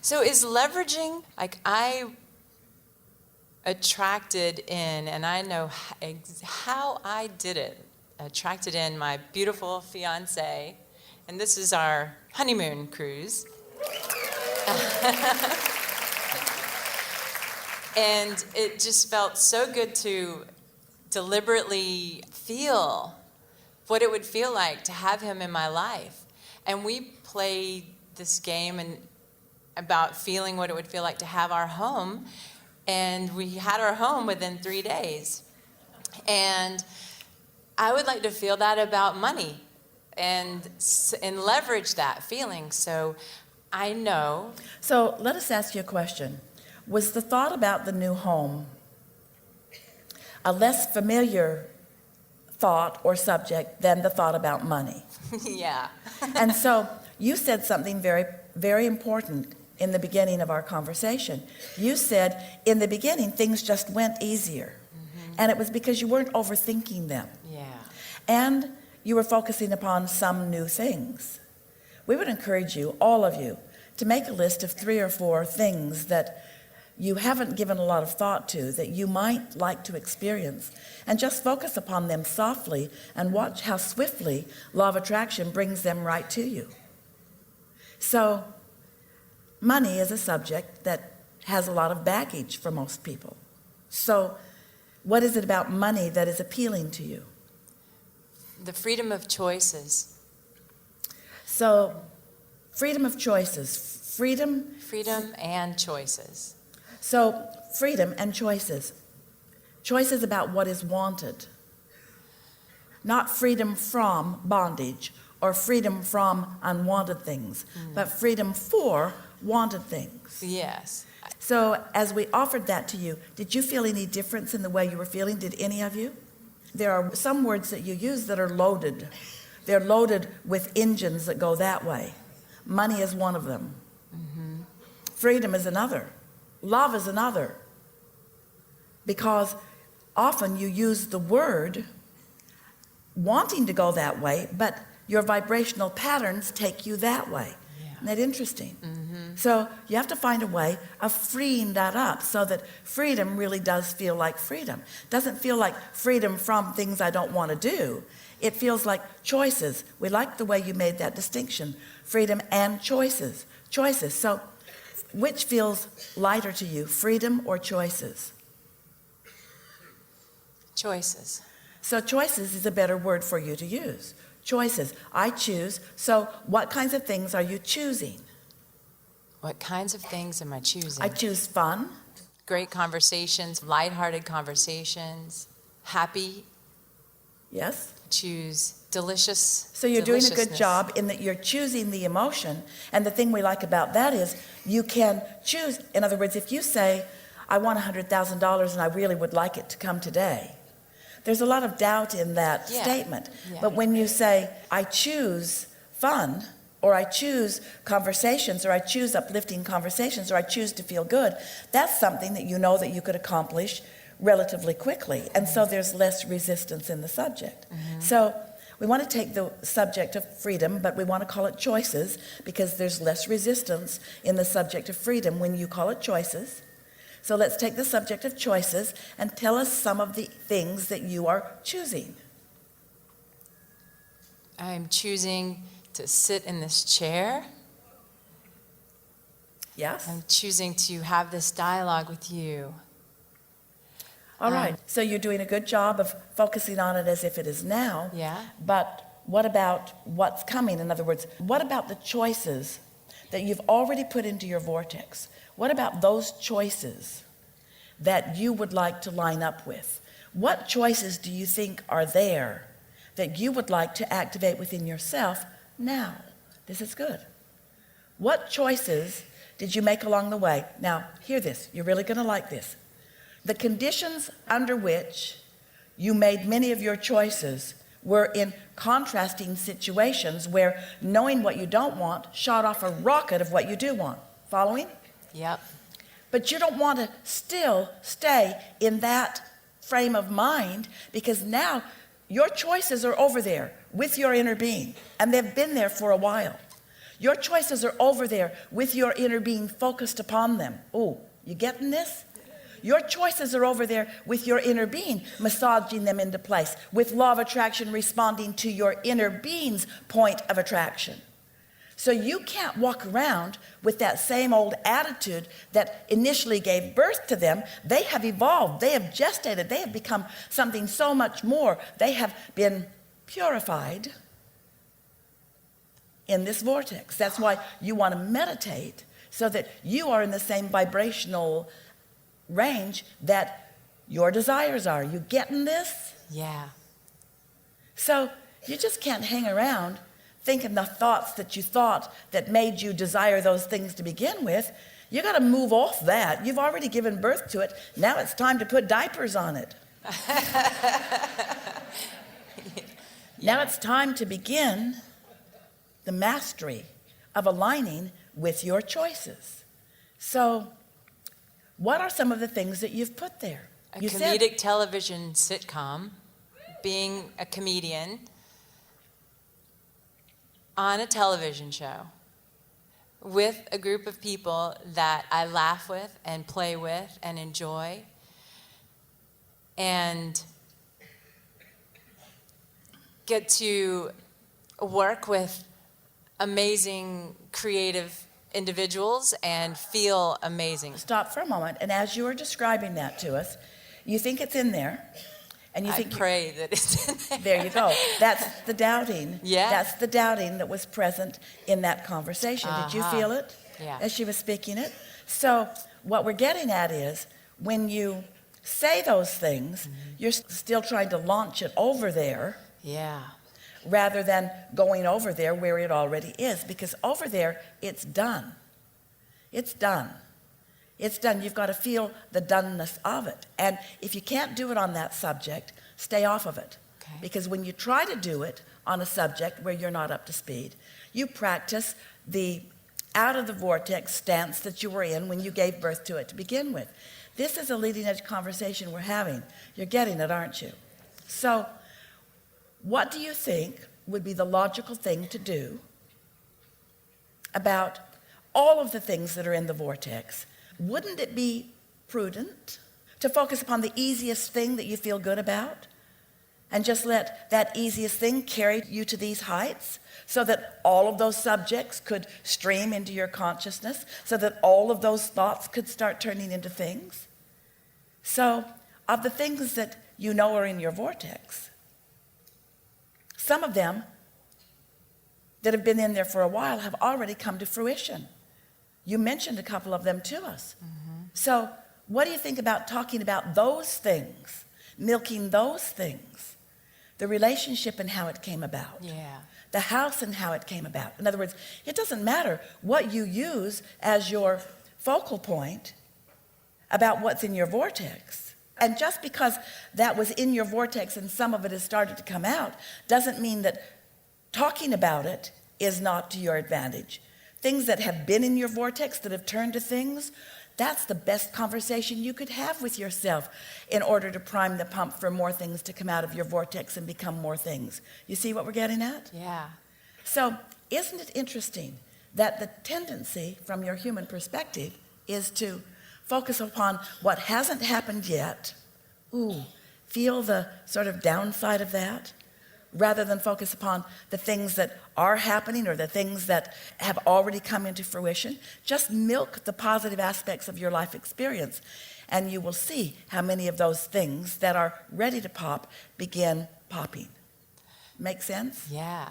So is leveraging, like I attracted in, and I know how I did it, attracted in my beautiful fiance, and this is our honeymoon cruise. And it just felt so good to deliberately feel what it would feel like to have him in my life. And we played this game and about feeling what it would feel like to have our home. And we had our home within 3 days. And I would like to feel that about money and leverage that feeling. So I know. So let us ask you a question. Was the thought about the new home a less familiar thought or subject than the thought about money? Yeah. And so you said something very, very important in the beginning of our conversation. You said in the beginning things just went easier. Mm-hmm. And it was because you weren't overthinking them. Yeah. And you were focusing upon some new things. We would encourage you, all of you, to make a list of 3 or 4 things that you haven't given a lot of thought to, that you might like to experience, and just focus upon them softly and watch how swiftly law of attraction brings them right to you. So money is a subject that has a lot of baggage for most people. So what is it about money that is appealing to you? The freedom of choices. So freedom of choices. Freedom and choices. So freedom and choices. Choices about what is wanted. Not freedom from bondage or freedom from unwanted things, but freedom for wanted things. Yes. So as we offered that to you, did you feel any difference in the way you were feeling? Did any of you? There are some words that you use that are loaded. They're loaded with engines that go that way. Money is one of them. Mm-hmm. Freedom is another. Love is another. Because often you use the word wanting to go that way, but your vibrational patterns take you that way. Yeah. Isn't that interesting? Mm-hmm. So you have to find a way of freeing that up so that freedom really does feel like freedom. It doesn't feel like freedom from things I don't want to do. It feels like choices. We like the way you made that distinction. Freedom and choices. Choices. So which feels lighter to you, freedom or choices? Choices. So choices is a better word for you to use. Choices. I choose. So what kinds of things are you choosing? What kinds of things am I choosing? I choose fun. Great conversations, lighthearted conversations, happy. Yes. Choose delicious. So you're doing a good job in that you're choosing the emotion. And the thing we like about that is you can choose. In other words, if you say, I want $100,000 and I really would like it to come today, there's a lot of doubt in that statement. Yeah. But when you say, I choose fun, or I choose conversations, or I choose uplifting conversations, or I choose to feel good, that's something that you know that you could accomplish relatively quickly. And so there's less resistance in the subject. Mm-hmm. So we want to take the subject of freedom, but we want to call it choices because there's less resistance in the subject of freedom when you call it choices. So let's take the subject of choices and tell us some of the things that you are choosing. I'm choosing to sit in this chair. Yes. I'm choosing to have this dialogue with you. All right. So you're doing a good job of focusing on it as if it is now. Yeah. But what about what's coming? In other words, what about the choices that you've already put into your vortex? What about those choices that you would like to line up with? What choices do you think are there that you would like to activate within yourself now? This is good. What choices did you make along the way? Now, hear this. You're really going to like this. The conditions under which you made many of your choices were in contrasting situations where knowing what you don't want shot off a rocket of what you do want. Following? Yep. But you don't want to still stay in that frame of mind because now your choices are over there with your inner being and they've been there for a while. Your choices are over there with your inner being focused upon them. Oh, you getting this? Your choices are over there with your inner being, massaging them into place, with law of attraction responding to your inner being's point of attraction. So you can't walk around with that same old attitude that initially gave birth to them. They have evolved, they have gestated, they have become something so much more. They have been purified in this vortex. That's why you want to meditate, so that you are in the same vibrational range that your desires are. You getting this? Yeah. So you just can't hang around thinking the thoughts that you thought that made you desire those things to begin with. You got to move off that. You've already given birth to it. Now it's time to put diapers on it. Now it's time to begin the mastery of aligning with your choices. So what are some of the things that you've put there? A You comedic television sitcom, being a comedian on a television show with a group of people that I laugh with and play with and enjoy, and get to work with amazing creative individuals and feel amazing. Stop for a moment, and as you are describing that to us, you think it's in there, and you I think pray that it's in there. there you go. That's the doubting. Yeah. That's the doubting that was present in that conversation. Did you feel it? Yeah. As she was speaking it? So what we're getting at is, when you say those things, you're still trying to launch it over there, Yeah. rather than going over there where it already is, because over there it's done. It's done. It's done. You've got to feel the doneness of it. And if you can't do it on that subject, stay off of it. Okay. Because when you try to do it on a subject where you're not up to speed, you practice the out of the vortex stance that you were in when you gave birth to it to begin with. This is a leading edge conversation we're having. You're getting it, aren't you? So what do you think would be the logical thing to do about all of the things that are in the vortex? Wouldn't it be prudent to focus upon the easiest thing that you feel good about, and just let that easiest thing carry you to these heights, so that all of those subjects could stream into your consciousness, so that all of those thoughts could start turning into things? So of the things that you know are in your vortex, some of them that have been in there for a while have already come to fruition. You mentioned a couple of them to us. So what do you think about talking about those things, milking those things, the relationship and how it came about, Yeah. the house and how it came about? In other words, it doesn't matter what you use as your focal point about what's in your vortex. And just because that was in your vortex and some of it has started to come out, doesn't mean that talking about it is not to your advantage. Things that have been in your vortex that have turned to things, that's the best conversation you could have with yourself in order to prime the pump for more things to come out of your vortex and become more things. You see what we're getting at? Yeah. So isn't it interesting that the tendency from your human perspective is to focus upon what hasn't happened yet, feel the sort of downside of that, rather than focus upon the things that are happening or the things that have already come into fruition? Just milk the positive aspects of your life experience, and you will see how many of those things that are ready to pop begin popping. Make sense? Yeah.